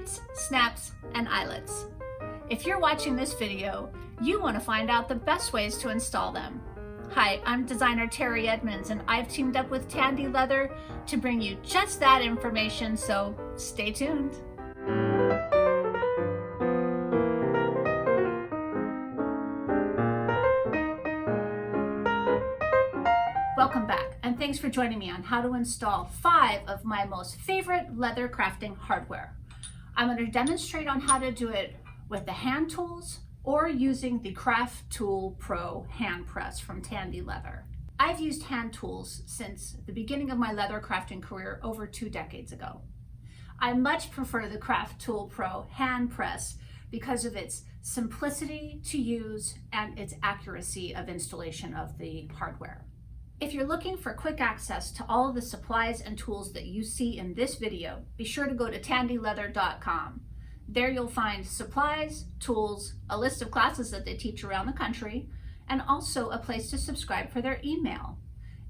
rivets, snaps, and eyelets. If you're watching this video, you want to find out the best ways to install them. Hi, I'm designer Teri Edmonds, and I've teamed up with Tandy Leather to bring you just that information, so stay tuned. Welcome back, and thanks for joining me on how to install 5 of my most favorite leather crafting hardware. I'm going to demonstrate on how to do it with the Handtools or using the Craftool Pro Handpress from Tandy Leather. I've used Handtools since the beginning of my leather crafting career over 2 decades ago. I much prefer the Craftool Pro Handpress because of its simplicity to use and its accuracy of installation of the hardware. If you're looking for quick access to all of the supplies and tools that you see in this video, be sure to go to tandyleather.com. There you'll find supplies, tools, a list of classes that they teach around the country, and also a place to subscribe for their email.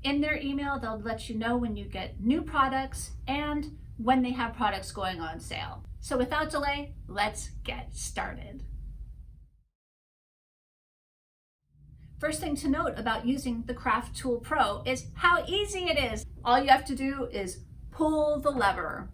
In their email, they'll let you know when you get new products and when they have products going on sale. So without delay, let's get started. First thing to note about using the Craftool Pro is how easy it is. All you have to do is pull the lever.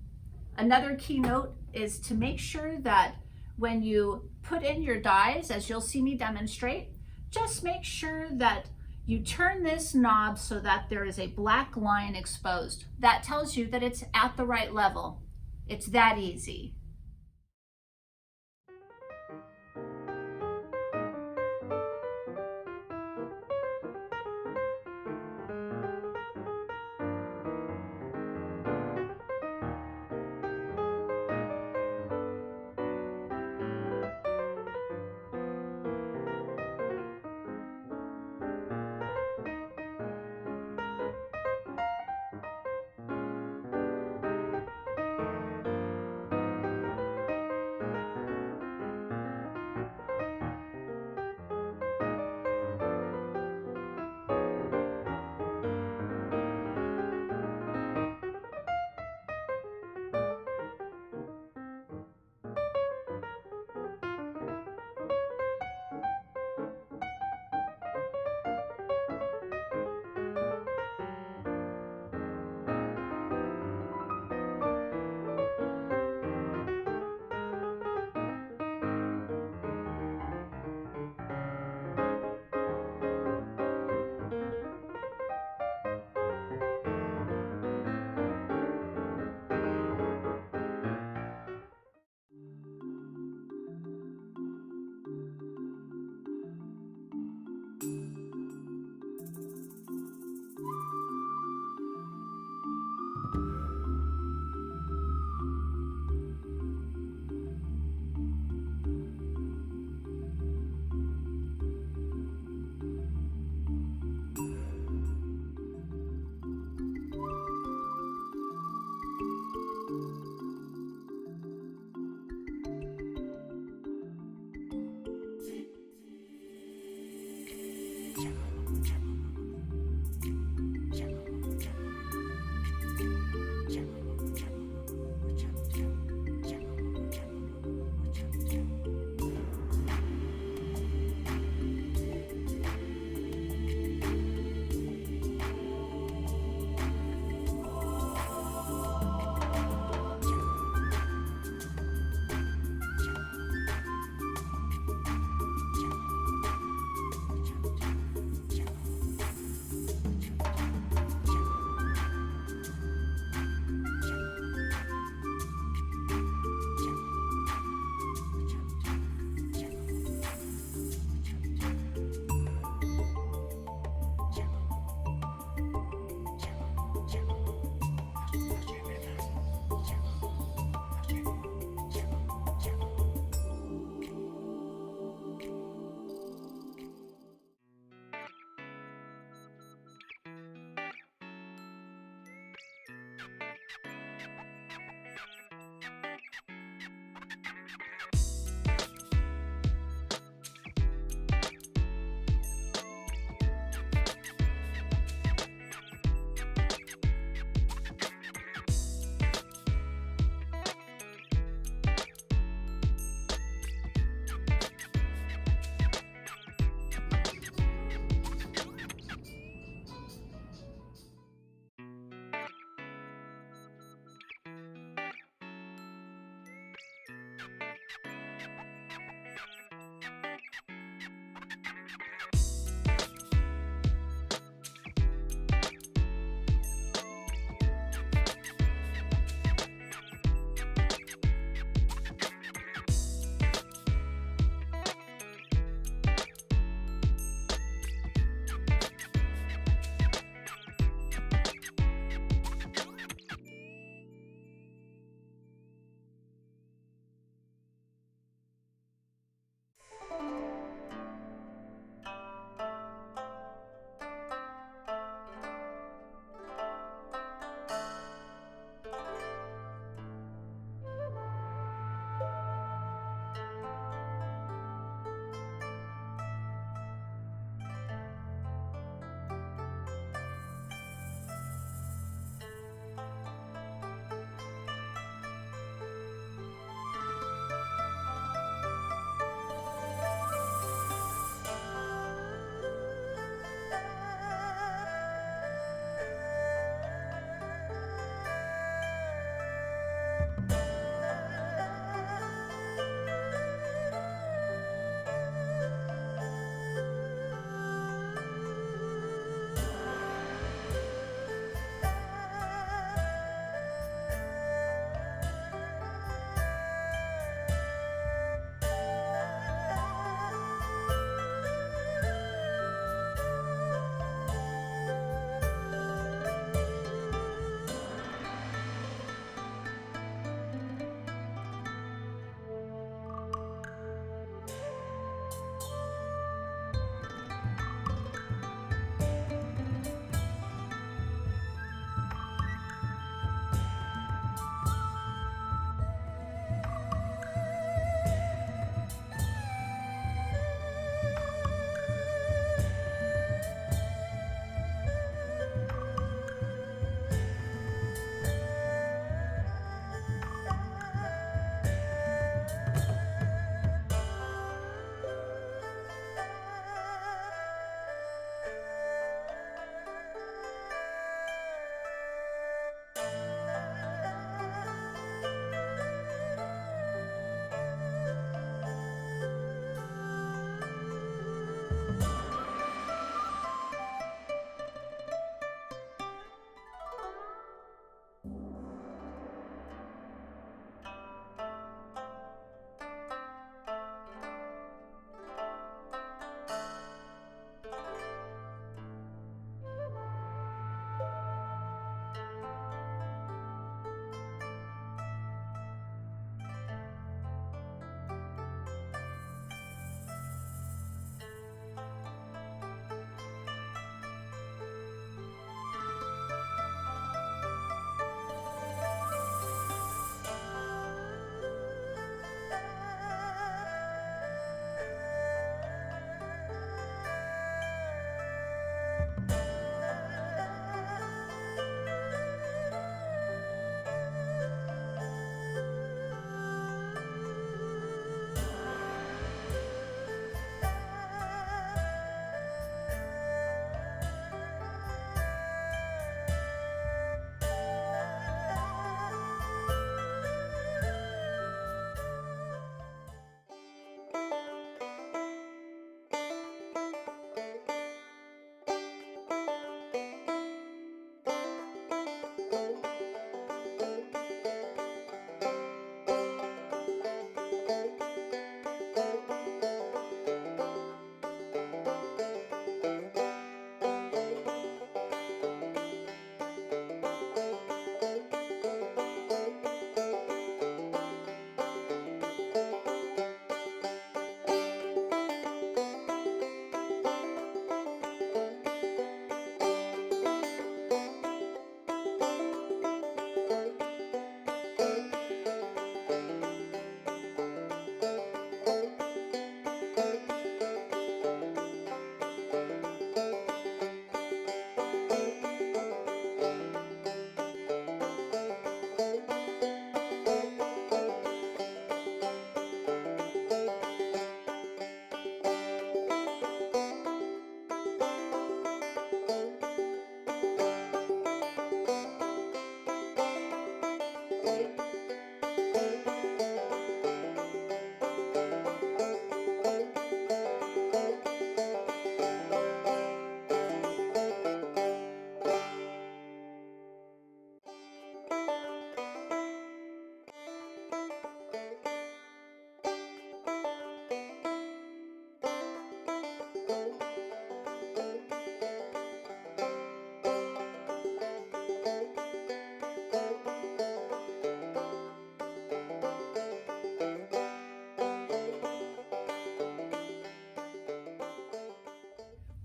Another key note is to make sure that when you put in your dies, as you'll see me demonstrate, just make sure that you turn this knob so that there is a black line exposed. That tells you that it's at the right level. It's that easy.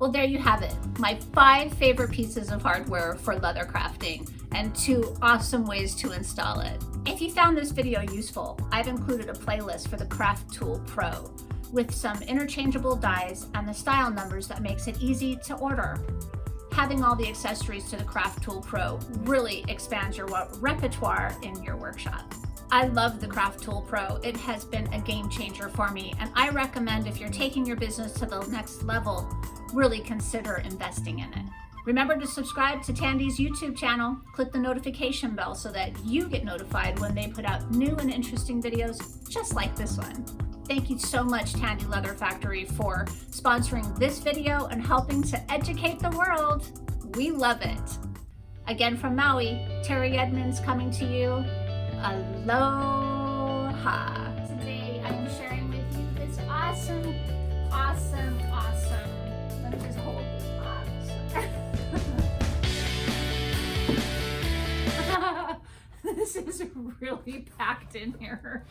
Well, there you have it, my 5 favorite pieces of hardware for leather crafting and 2 awesome ways to install it. If you found this video useful, I've included a playlist for the Craftool Pro with some interchangeable dies and the style numbers that makes it easy to order. Having all the accessories to the Craftool Pro really expands your repertoire in your workshop. I love the Craftool Pro. It has been a game changer for me, and I recommend if you're taking your business to the next level, really consider investing in it. Remember to subscribe to Tandy's YouTube channel. Click the notification bell so that you get notified when they put out new and interesting videos just like this one. Thank you so much, Tandy Leather Factory, for sponsoring this video and helping to educate the world. We love it. Again from Maui, Teri Edmonds coming to you. Aloha. Today I'm sharing with you this awesome. Let me just hold this box. This is really packed in here.